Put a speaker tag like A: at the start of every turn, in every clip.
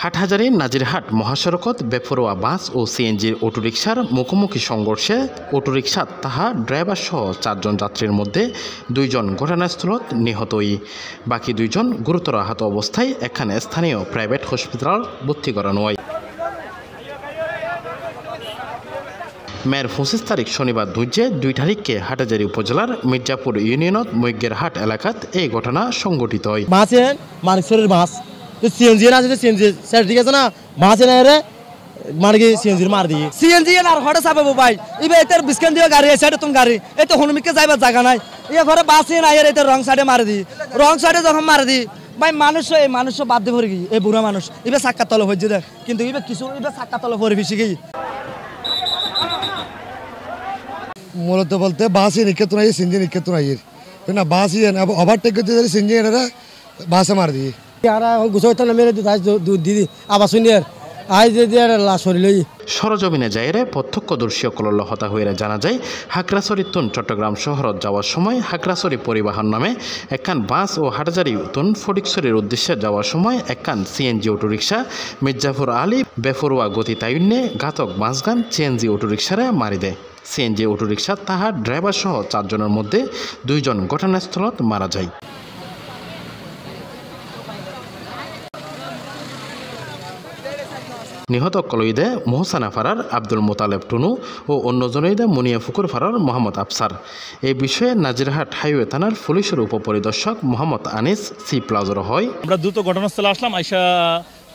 A: হাটহাজারী নাজিরহাট মহাসড়কত বেপরোয়া বাস ও সিএনজির অটোরিকশার মুখোমুখি সংঘর্ষে অটোরিকশাত তাহা ড্রাইভার সহ 4 জন যাত্রীর মধ্যে 2 জন ঘটনাস্থলত নিহতই, বাকি 2 জন গুরুতর আহত অবস্থায় এখানে স্থানীয় প্রাইভেট হসপিটাল ভর্তি করানো হয়। মের 25 তারিখ শনিবার দুইজে 2 তারিখকে হাটহাজারী উপজেলার মির্জাপুর ইউনিয়নত মৈগ্যের হাট এলাকাত এই ঘটনা সংঘটিত হয়।
B: মানিকচরের মাছ সিএনজি না আছে, সিএনজি স্যার ঠিক আছে না, মাছ এনে রে মারগে সিএনজি মার দিয়ে সিএনজি আর হঠাৎ চাপাবো ভাই ইবে এটার বিস্কান দিয়ে গাড়ি এই সাইডে তুমি গাড়ি এই তো হনুমিকে যাইবার জায়গা নাই, এ ঘরে বাসে নাই আর এটা রং সাইডে মারে দি, রং সাইডে যখন মারে দি ভাই মানুষ বাদ দিয়ে পড়ে গিয়ে এই বুড়া মানুষ ইবে চাক্কা তলে হয়ে দেখ, কিন্তু ইবে কিছু ইবে চাক্কা তলে পড়ে বেশি গিয়ে মূলত বলতে বাসে নিক্ষেপ নাই, সিএনজি নিক্ষেপ নাই না, বাসই ওভারটেক করতে গেলে সিএনজি এনারা বাসে মার দিয়ে
A: সরজমিনে যাইরে প্রত্যক্ষদর্শীসকলৰ হতা হয়ে জানা যায় হাকরাছড়ি তুন চট্টগ্রাম শহরত যাওয়ার সময় হাকরাছড়ি পরিবহন নামে একখান বাস ও হাটহাজারী তুন ফটিকছড়ির উদ্দেশ্যে যাওয়ার সময় একখান সিএনজি অটোরিকশা মির্জাফর আলী বেফরোয়া গতি তাইন্যে ঘাতক বাসগান সিএনজি অটোরিকশারে মারি দেয়। সিএনজি অটোরিকশা তাহার ড্রাইভার সহ 4 জনের মধ্যে 2 জন ঘটনাস্থলত মারা যায়। নিহত কলইদে মোহসানা ফারার আব্দুল মোতালেব টুনু ও অন্যজনইদে মুনিয়া ফুকুর ফারার মোহাম্মদ আফসার। এই বিষয়ে নাজিরহাট হাইওয়ে থানার পুলিশের উপপরিদর্শক মোহাম্মদ আনিস সি প্লাজর হয়।
C: আমরা দ্রুত ঘটনাস্থলে আসলাম, আইসা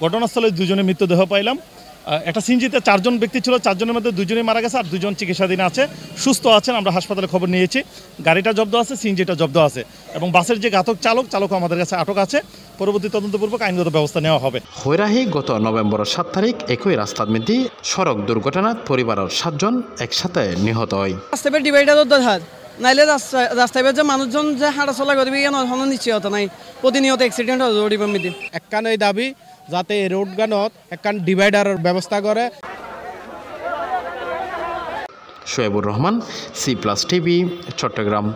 C: ঘটনাস্থলে 2 জনের মৃতদেহ পাইলাম। একটা সিএনজিতে 4 জন ব্যক্তি ছিল, 4 জনের মধ্যে 2 জনই মারা গেছে আর 2 জন চিকিৎসাধীন আছে, সুস্থ আছেন। আমরা হাসপাতালে খবর নিয়েছি, গাড়িটা জব্দ আছে, সিএনজিটা জব্দ আছে এবং বাসের যে ঘাতক চালক আমাদের কাছে আটক আছে। পরবর্তী তদন্তপূর্বক আইনগত ব্যবস্থা নেওয়া হবে।
A: হৈরাহি গত নভেম্বর 7 তারিখ একই রাস্তার মধ্যে সড়ক দুর্ঘটনাত পরিবারের 7 জন একসাথে নিহত হয়।
D: রাস্তায় ডিভাইডার নাইলে রাস্তায় যে মানুষজন যে হাঁটা চলা করবে কোনো নিশ্চয়তা নাই, প্রতিনিয়ত অ্যাক্সিডেন্ট হয় রোডের মধ্যে।
E: একখান এই দাবি যাতে রোড গানত একখান ডিভাইডারের ব্যবস্থা করে।
A: Shoebur Rahman, C plus TV, Chittagong.